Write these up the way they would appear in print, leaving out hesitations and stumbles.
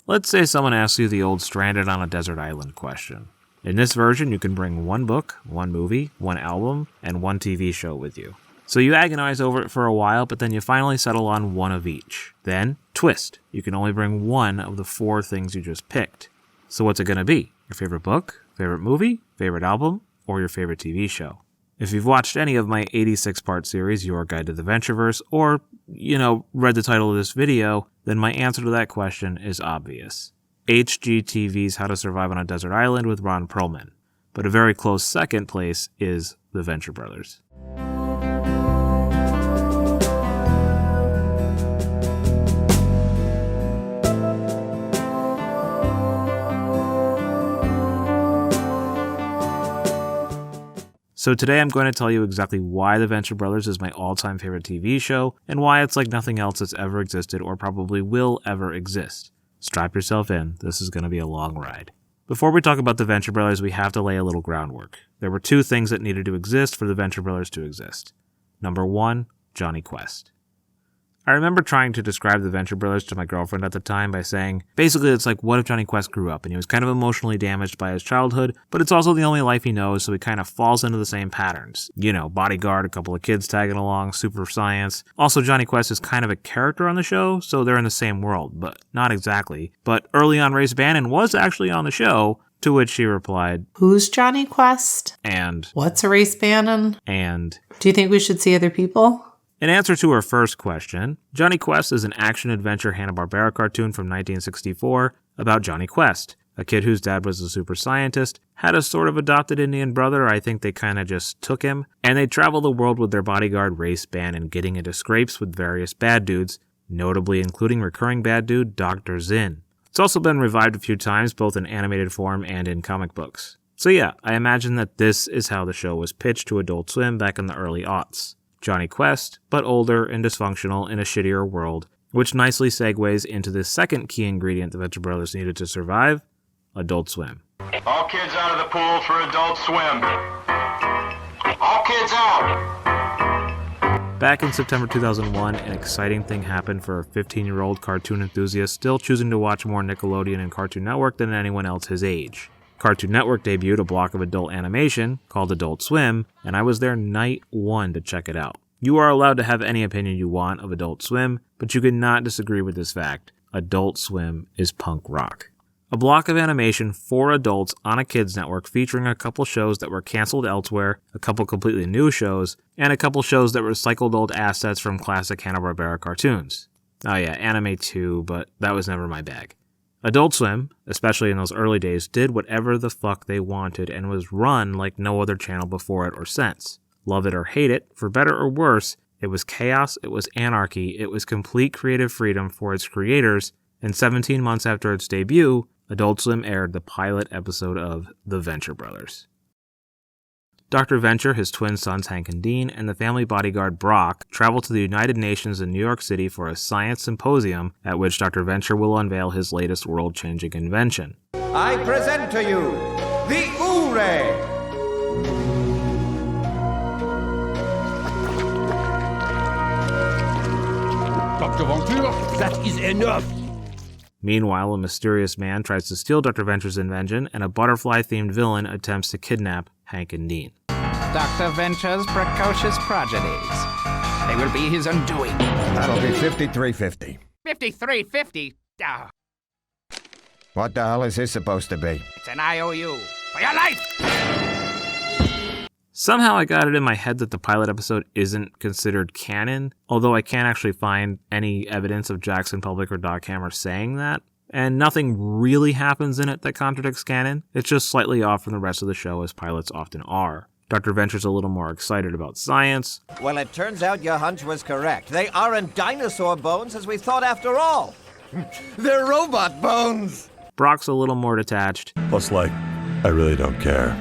Let's say someone asks you the old stranded on a desert island question. In this version, you can bring one book, one movie, one album, and one TV show with you. So you agonize over it for a while, but then you finally settle on one of each. Then, twist. You can only bring one of the 4 things you just picked. So what's it going to be? Your favorite book, favorite movie, favorite album, or your favorite TV show? If you've watched any of my 86-part series, Your Guide to the Ventureverse, or, read the title of this video, then my answer to that question is obvious. HGTV's How to Survive on a Desert Island with Ron Perlman. But a very close second place is The Venture Brothers. So today I'm going to tell you exactly why The Venture Brothers is my all-time favorite TV show, and why it's like nothing else that's ever existed or probably will ever exist. Strap yourself in, this is going to be a long ride. Before we talk about The Venture Brothers, we have to lay a little groundwork. There were 2 things that needed to exist for The Venture Brothers to exist. Number 1, Jonny Quest. I remember trying to describe The Venture Brothers to my girlfriend at the time by saying, basically it's like, what if Jonny Quest grew up and he was kind of emotionally damaged by his childhood, but it's also the only life he knows, so he kind of falls into the same patterns. Bodyguard, a couple of kids tagging along, super science. Also, Jonny Quest is kind of a character on the show, so they're in the same world, but not exactly. But early on, Race Bannon was actually on the show, to which she replied, "Who's Jonny Quest? And what's a Race Bannon? And do you think we should see other people?" In answer to her first question, Jonny Quest is an action-adventure Hanna-Barbera cartoon from 1964 about Jonny Quest, a kid whose dad was a super scientist, had a sort of adopted Indian brother. I think they kind of just took him, and they travel the world with their bodyguard Race Bannon, getting into scrapes with various bad dudes, notably including recurring bad dude Dr. Zinn. It's also been revived a few times, both in animated form and in comic books. So yeah, I imagine that this is how the show was pitched to Adult Swim back in the early aughts. Jonny Quest, but older and dysfunctional in a shittier world, which nicely segues into the second key ingredient the Venture Brothers needed to survive, Adult Swim. All kids out of the pool for Adult Swim. All kids out! Back in September 2001, an exciting thing happened for a 15-year-old cartoon enthusiast still choosing to watch more Nickelodeon and Cartoon Network than anyone else his age. Cartoon Network debuted a block of adult animation called Adult Swim, and I was there night 1 to check it out. You are allowed to have any opinion you want of Adult Swim, but you cannot disagree with this fact. Adult Swim is punk rock. A block of animation for adults on a kids network featuring a couple shows that were canceled elsewhere, a couple completely new shows, and a couple shows that recycled old assets from classic Hanna-Barbera cartoons. Oh yeah, anime too, but that was never my bag. Adult Swim, especially in those early days, did whatever the fuck they wanted and was run like no other channel before it or since. Love it or hate it, for better or worse, it was chaos, it was anarchy, it was complete creative freedom for its creators, and 17 months after its debut, Adult Swim aired the pilot episode of The Venture Brothers. Dr. Venture, his twin sons Hank and Dean, and the family bodyguard Brock travel to the United Nations in New York City for a science symposium at which Dr. Venture will unveil his latest world-changing invention. I present to you the Ure! Dr. Venture, that is enough! Meanwhile, a mysterious man tries to steal Dr. Venture's invention, and a butterfly-themed villain attempts to kidnap Hank and Dean. Dr. Venture's precocious prodigies. They will be his undoing. That'll be 5350. 5350? Oh, What the hell is this supposed to be? it's an IOU. For your life! Somehow I got it in my head that the pilot episode isn't considered canon, although I can't actually find any evidence of Jackson Publick or Doc Hammer saying that. And nothing really happens in it that contradicts canon. It's just slightly off from the rest of the show, as pilots often are. Dr. Venture's a little more excited about science. Well, it turns out your hunch was correct. They aren't dinosaur bones as we thought after all. They're robot bones! Brock's a little more detached. Plus, I really don't care.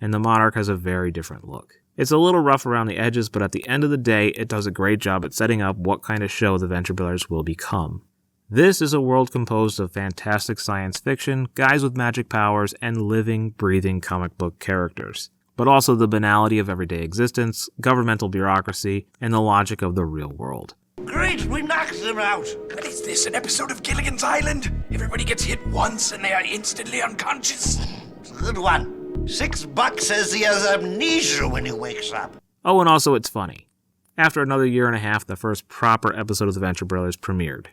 And the Monarch has a very different look. It's a little rough around the edges, but at the end of the day, it does a great job at setting up what kind of show the Venture Brothers will become. This is a world composed of fantastic science fiction, guys with magic powers, and living, breathing comic book characters. But also the banality of everyday existence, governmental bureaucracy, and the logic of the real world. Great, we knocked them out. What is this, an episode of Gilligan's Island? Everybody gets hit once and they are instantly unconscious? Good one. $6 says he has amnesia when he wakes up. Oh, and also it's funny. After another year and a half, the first proper episode of The Venture Brothers premiered.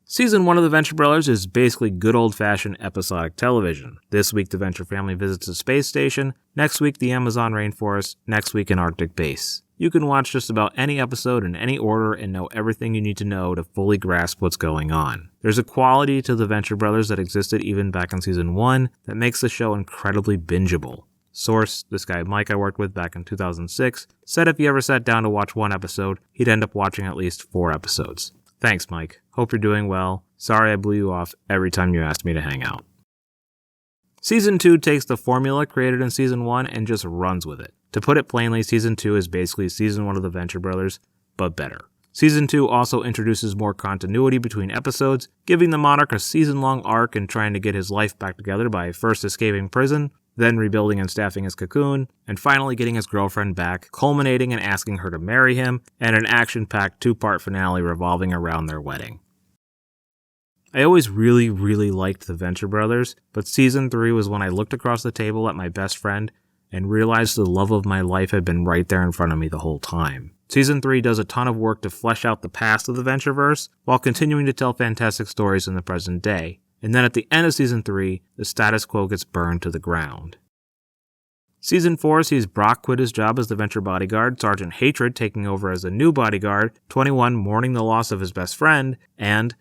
Season 1 of The Venture Brothers is basically good old-fashioned episodic television. This week, the Venture family visits a space station. Next week, the Amazon rainforest. Next week, an Arctic base. You can watch just about any episode in any order and know everything you need to know to fully grasp what's going on. There's a quality to The Venture Brothers that existed even back in Season 1 that makes the show incredibly bingeable. Source, this guy Mike I worked with back in 2006, said if he ever sat down to watch one episode, he'd end up watching at least 4 episodes. Thanks, Mike. Hope you're doing well. Sorry I blew you off every time you asked me to hang out. Season 2 takes the formula created in Season 1 and just runs with it. To put it plainly, Season 2 is basically Season 1 of The Venture Brothers, but better. Season 2 also introduces more continuity between episodes, giving the monarch a season-long arc in trying to get his life back together by first escaping prison, then rebuilding and staffing his cocoon, and finally getting his girlfriend back, culminating in asking her to marry him, and an action-packed 2-part finale revolving around their wedding. I always really liked The Venture Brothers, but Season 3 was when I looked across the table at my best friend and realized the love of my life had been right there in front of me the whole time. Season 3 does a ton of work to flesh out the past of the Ventureverse, while continuing to tell fantastic stories in the present day. And then at the end of Season 3, the status quo gets burned to the ground. Season 4 sees Brock quit his job as the Venture bodyguard, Sergeant Hatred taking over as the new bodyguard, 21 mourning the loss of his best friend, and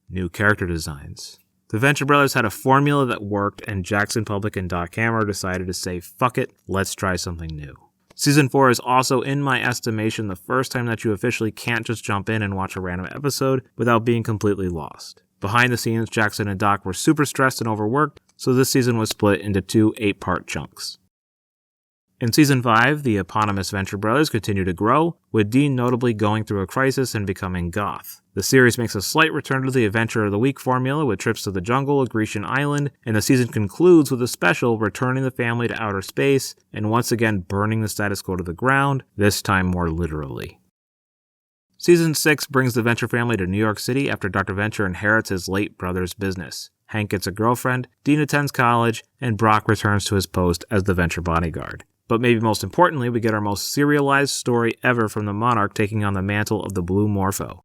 new character designs. The Venture Brothers had a formula that worked, and Jackson Publick and Doc Hammer decided to say, fuck it, let's try something new. Season 4 is also, in my estimation, the first time that you officially can't just jump in and watch a random episode without being completely lost. Behind the scenes, Jackson and Doc were super stressed and overworked, so this season was split into 2 8-part chunks. In Season 5, the eponymous Venture Brothers continue to grow, with Dean notably going through a crisis and becoming goth. The series makes a slight return to the Adventure of the Week formula with trips to the jungle, Grecian Island, and the season concludes with a special returning the family to outer space and once again burning the status quo to the ground, this time more literally. Season 6 brings the Venture family to New York City after Dr. Venture inherits his late brother's business. Hank gets a girlfriend, Dean attends college, and Brock returns to his post as the Venture bodyguard. But maybe most importantly, we get our most serialized story ever from the Monarch taking on the mantle of the Blue Morpho.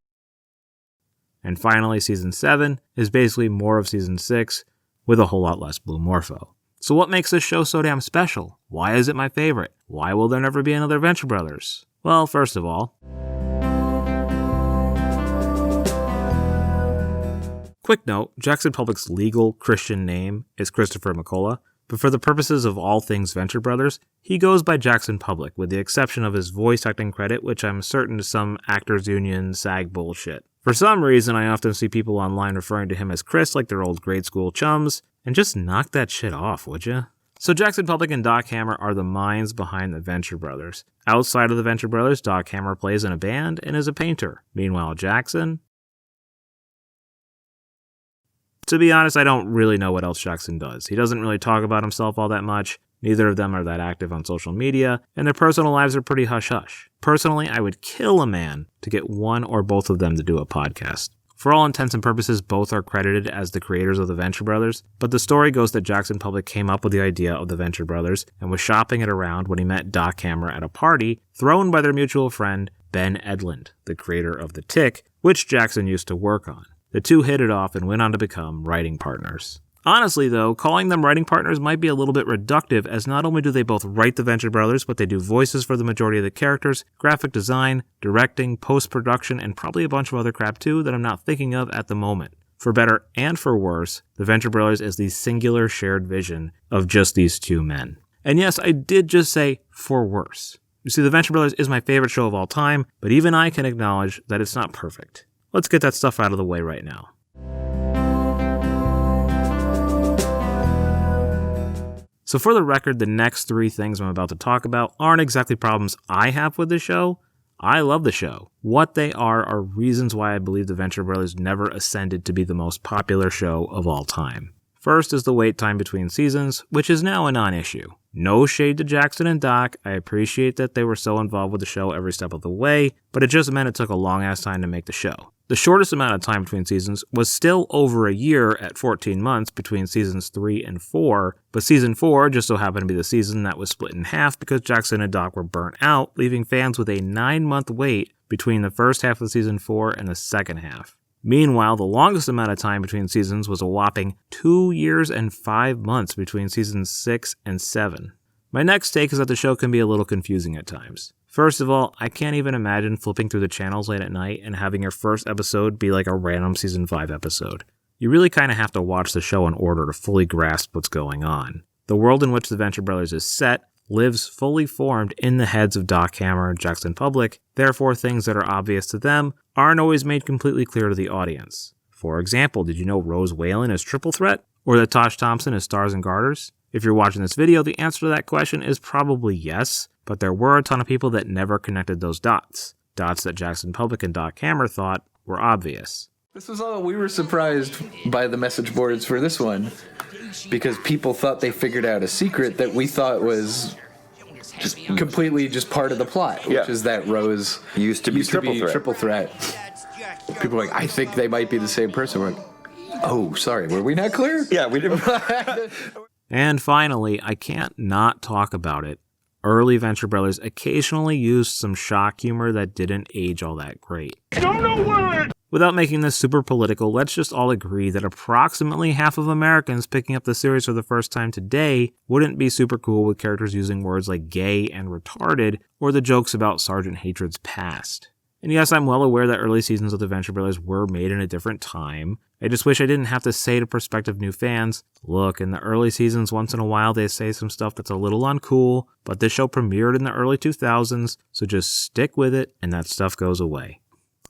And finally, Season 7 is basically more of Season 6, with a whole lot less Blue Morpho. So what makes this show so damn special? Why is it my favorite? Why will there never be another Venture Brothers? Well, first of all, quick note, Jackson Publick's legal Christian name is Christopher McCullough, but for the purposes of all things Venture Brothers, he goes by Jackson Publick, with the exception of his voice acting credit, which I'm certain is some Actors Union SAG bullshit. For some reason, I often see people online referring to him as Chris like they're old grade school chums, and just knock that shit off, would ya? So Jackson Publick and Doc Hammer are the minds behind the Venture Brothers. Outside of the Venture Brothers, Doc Hammer plays in a band and is a painter. Meanwhile, Jackson... To be honest, I don't really know what else Jackson does. He doesn't really talk about himself all that much, neither of them are that active on social media, and their personal lives are pretty hush-hush. Personally, I would kill a man to get one or both of them to do a podcast. For all intents and purposes, both are credited as the creators of the Venture Brothers, but the story goes that Jackson Publick came up with the idea of the Venture Brothers and was shopping it around when he met Doc Hammer at a party thrown by their mutual friend, Ben Edlund, the creator of The Tick, which Jackson used to work on. The two hit it off and went on to become writing partners. Honestly, though, calling them writing partners might be a little bit reductive, as not only do they both write the Venture Brothers, but they do voices for the majority of the characters, graphic design, directing, post-production, and probably a bunch of other crap too that I'm not thinking of at the moment. For better and for worse, the Venture Brothers is the singular shared vision of just these two men. And yes, I did just say for worse. You see, the Venture Brothers is my favorite show of all time, but even I can acknowledge that it's not perfect. Let's get that stuff out of the way right now. So for the record, the next 3 things I'm about to talk about aren't exactly problems I have with the show. I love the show. What they are reasons why I believe the Venture Brothers never ascended to be the most popular show of all time. First is the wait time between seasons, which is now a non-issue. No shade to Jackson and Doc, I appreciate that they were so involved with the show every step of the way, but it just meant it took a long-ass time to make the show. The shortest amount of time between seasons was still over a year at 14 months between seasons 3 and 4, but season 4 just so happened to be the season that was split in half because Jackson and Doc were burnt out, leaving fans with a 9-month wait between the first half of season 4 and the second half. Meanwhile, the longest amount of time between seasons was a whopping 2 years and 5 months between seasons 6 and 7. My next take is that the show can be a little confusing at times. First of all, I can't even imagine flipping through the channels late at night and having your first episode be like a random season 5 episode. You really kind of have to watch the show in order to fully grasp what's going on. The world in which the Venture Brothers is set lives fully formed in the heads of Doc Hammer and Jackson Publick, therefore things that are obvious to them aren't always made completely clear to the audience. For example, did you know Rose Whalen is Triple Threat? Or that Tosh Thompson is Stars and Garters? If you're watching this video, the answer to that question is probably yes, but there were a ton of people that never connected those dots. Dots that Jackson Publick and Doc Hammer thought were obvious. This was all, we were surprised by the message boards for this one, because people thought they figured out a secret that we thought was just completely just part of the plot, which is that Rose used to be Triple Threat. People were like, I think they might be the same person. We're like, oh, sorry, were we not clear? Yeah, we didn't. And finally, I can't not talk about it. Early Venture Brothers occasionally used some shock humor that didn't age all that great. No word! Without making this super political, let's just all agree that approximately half of Americans picking up the series for the first time today wouldn't be super cool with characters using words like gay and retarded, or the jokes about Sergeant Hatred's past. And yes, I'm well aware that early seasons of the Venture Brothers were made in a different time. I just wish I didn't have to say to prospective new fans, look, in the early seasons, once in a while they say some stuff that's a little uncool, but this show premiered in the early 2000s, so just stick with it and that stuff goes away.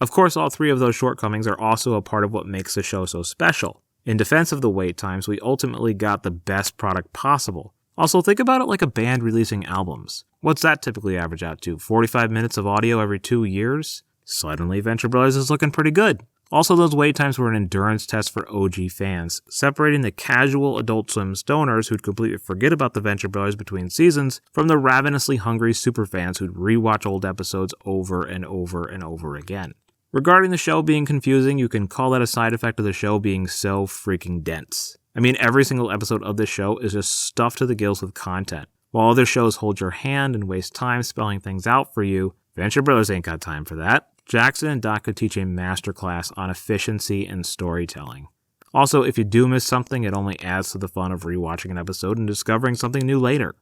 Of course, all three of those shortcomings are also a part of what makes the show so special. In defense of the wait times, we ultimately got the best product possible. Also, think about it like a band releasing albums. What's that typically average out to? 45 minutes of audio every 2 years? Suddenly, Venture Brothers is looking pretty good. Also, those wait times were an endurance test for OG fans, separating the casual Adult Swim stoners who'd completely forget about the Venture Brothers between seasons from the ravenously hungry superfans who'd rewatch old episodes over and over and over again. Regarding the show being confusing, you can call that a side effect of the show being so freaking dense. I mean, every single episode of this show is just stuffed to the gills with content. While other shows hold your hand and waste time spelling things out for you, Venture Brothers ain't got time for that. Jackson and Doc could teach a masterclass on efficiency and storytelling. Also, if you do miss something, it only adds to the fun of rewatching an episode and discovering something new later.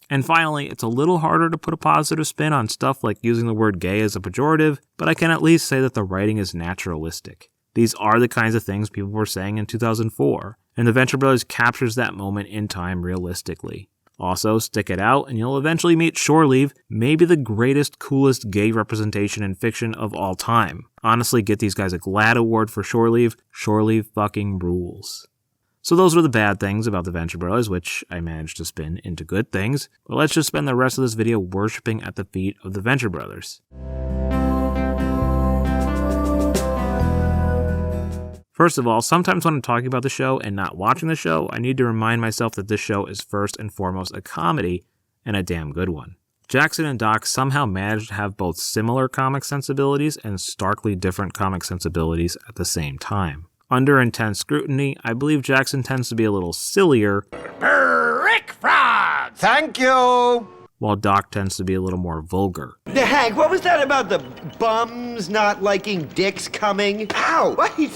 And finally, it's a little harder to put a positive spin on stuff like using the word gay as a pejorative, but I can at least say that the writing is naturalistic. These are the kinds of things people were saying in 2004, and the Venture Brothers captures that moment in time realistically. Also, stick it out and you'll eventually meet Shore Leave, maybe the greatest, coolest gay representation in fiction of all time. Honestly, get these guys a GLAAD award for Shore Leave. Shore Leave fucking rules. So those were the bad things about the Venture Brothers, which I managed to spin into good things, but let's just spend the rest of this video worshipping at the feet of the Venture Brothers. First of all, sometimes when I'm talking about the show and not watching the show, I need to remind myself that this show is first and foremost a comedy, and a damn good one. Jackson and Doc somehow managed to have both similar comic sensibilities and starkly different comic sensibilities at the same time. Under intense scrutiny, I believe Jackson tends to be a little sillier, Brick Frog! Thank you! while Doc tends to be a little more vulgar. Hank, what was that about the bums not liking dicks coming? Ow! What? He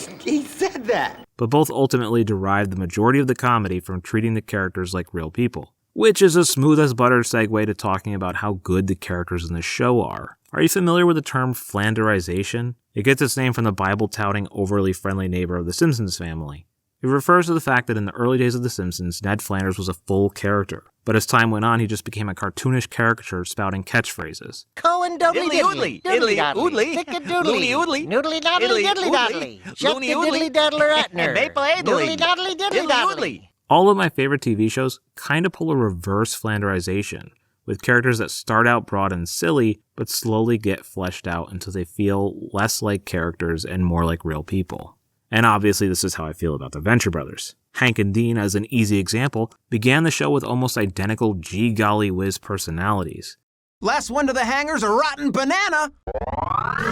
said that. But both ultimately derived the majority of the comedy from treating the characters like real people. Which is a smooth as butter segue to talking about how good the characters in the show are. Are you familiar with the term Flanderization? It gets its name from the Bible-touting, overly friendly neighbor of the Simpsons family. It refers to the fact that in the early days of The Simpsons, Ned Flanders was a full character. But as time went on, he just became a cartoonish caricature spouting catchphrases. Cohen doodly diddly, diddly oodly, loony oodly, noodly doodly diddly doddly, shut the diddly daddler Ratner, maple doodly doddly diddly doddly. All of my favorite TV shows kind of pull a reverse Flanderization, with characters that start out broad and silly, but slowly get fleshed out until they feel less like characters and more like real people. And obviously this is how I feel about the Venture Brothers. Hank and Dean, as an easy example, began the show with almost identical gee golly whiz personalities. Last one to the hangar's a rotten banana.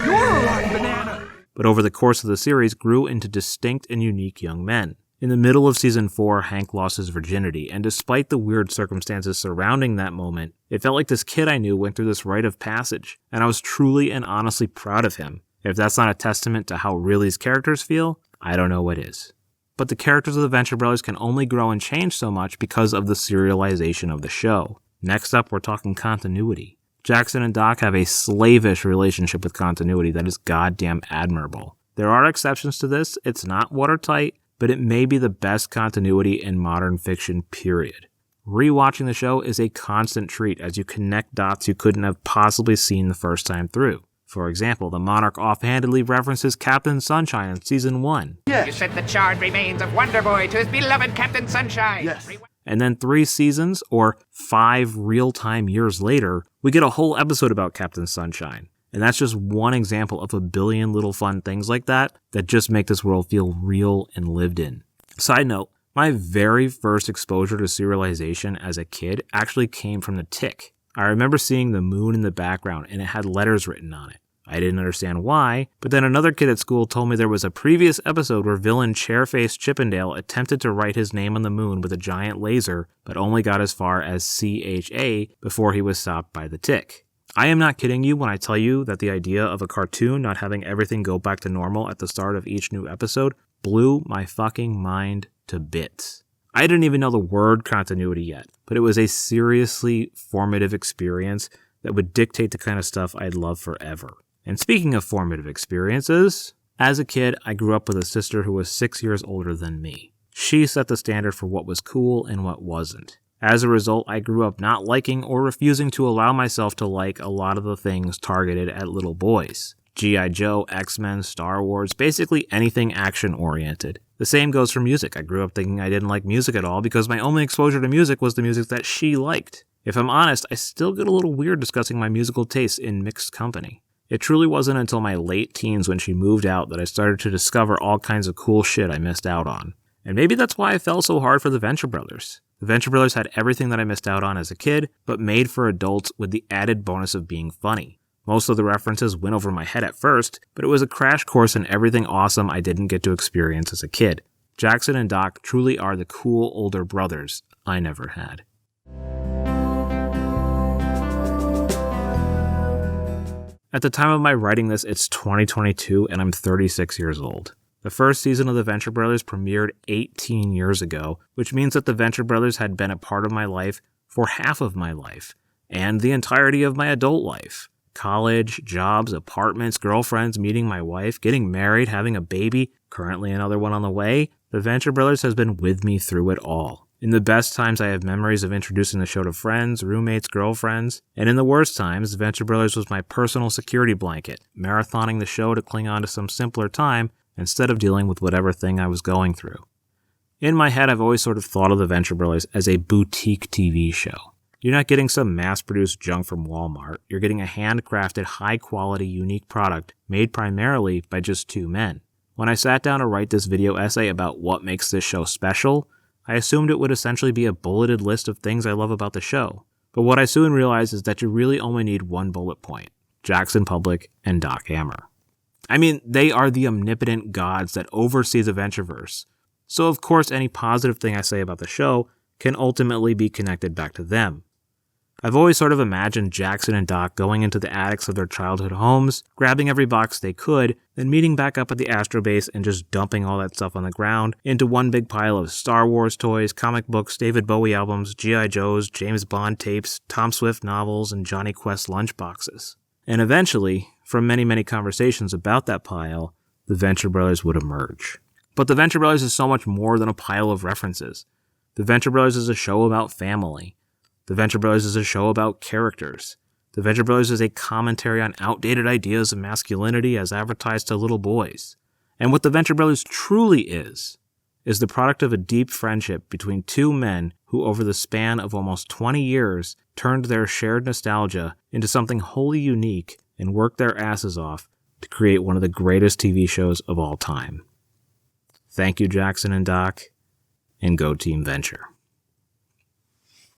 You're a rotten banana. but over the course of the series grew into distinct and unique young men. In the middle of season 4, Hank lost his virginity, and despite the weird circumstances surrounding that moment, it felt like this kid I knew went through this rite of passage, and I was truly and honestly proud of him. If that's not a testament to how real these characters feel, I don't know what is. But the characters of the Venture Brothers can only grow and change so much because of the serialization of the show. Next up, we're talking continuity. Jackson and Doc have a slavish relationship with continuity that is goddamn admirable. There are exceptions to this, it's not watertight, but it may be the best continuity in modern fiction, period. Rewatching the show is a constant treat as you connect dots you couldn't have possibly seen the first time through. For example, the Monarch offhandedly references Captain Sunshine in Season 1. Yes. You sent the charred remains of Wonder Boy to his beloved Captain Sunshine. Yes. And then 3 seasons, or 5 real-time years later, we get a whole episode about Captain Sunshine. And that's just one example of a billion little fun things like that just make this world feel real and lived in. Side note, my very first exposure to serialization as a kid actually came from The Tick. I remember seeing the moon in the background and it had letters written on it. I didn't understand why, but then another kid at school told me there was a previous episode where villain Chairface Chippendale attempted to write his name on the moon with a giant laser, but only got as far as CHA before he was stopped by The Tick. I am not kidding you when I tell you that the idea of a cartoon not having everything go back to normal at the start of each new episode blew my fucking mind to bits. I didn't even know the word continuity yet, but it was a seriously formative experience that would dictate the kind of stuff I'd love forever. And speaking of formative experiences, as a kid, I grew up with a sister who was 6 years older than me. She set the standard for what was cool and what wasn't. As a result, I grew up not liking or refusing to allow myself to like a lot of the things targeted at little boys. G.I. Joe, X-Men, Star Wars, basically anything action-oriented. The same goes for music. I grew up thinking I didn't like music at all because my only exposure to music was the music that she liked. If I'm honest, I still get a little weird discussing my musical tastes in mixed company. It truly wasn't until my late teens when she moved out that I started to discover all kinds of cool shit I missed out on. And maybe that's why I fell so hard for the Venture Brothers. The Venture Brothers had everything that I missed out on as a kid, but made for adults with the added bonus of being funny. Most of the references went over my head at first, but it was a crash course in everything awesome I didn't get to experience as a kid. Jackson and Doc truly are the cool older brothers I never had. At the time of my writing this, it's 2022 and I'm 36 years old. The first season of The Venture Brothers premiered 18 years ago, which means that The Venture Brothers had been a part of my life for half of my life, and the entirety of my adult life. College, jobs, apartments, girlfriends, meeting my wife, getting married, having a baby, currently another one on the way. The Venture Brothers has been with me through it all. In the best times, I have memories of introducing the show to friends, roommates, girlfriends, and in the worst times, The Venture Brothers was my personal security blanket, marathoning the show to cling on to some simpler time instead of dealing with whatever thing I was going through. In my head, I've always sort of thought of The Venture Brothers as a boutique TV show. You're not getting some mass-produced junk from Walmart. You're getting a handcrafted, high-quality, unique product made primarily by just 2 men. When I sat down to write this video essay about what makes this show special, I assumed it would essentially be a bulleted list of things I love about the show. But what I soon realized is that you really only need one bullet point: Jackson Publick and Doc Hammer. I mean, they are the omnipotent gods that oversee the Ventureverse. So of course any positive thing I say about the show can ultimately be connected back to them. I've always sort of imagined Jackson and Doc going into the attics of their childhood homes, grabbing every box they could, then meeting back up at the Astro Base and just dumping all that stuff on the ground into one big pile of Star Wars toys, comic books, David Bowie albums, G.I. Joes, James Bond tapes, Tom Swift novels, and Jonny Quest lunchboxes. And eventually, from many, many conversations about that pile, the Venture Brothers would emerge. But the Venture Brothers is so much more than a pile of references. The Venture Brothers is a show about family. The Venture Brothers is a show about characters. The Venture Brothers is a commentary on outdated ideas of masculinity as advertised to little boys. And what the Venture Brothers truly is the product of a deep friendship between 2 men who over the span of almost 20 years turned their shared nostalgia into something wholly unique and worked their asses off to create one of the greatest TV shows of all time. Thank you, Jackson and Doc, and go Team Venture.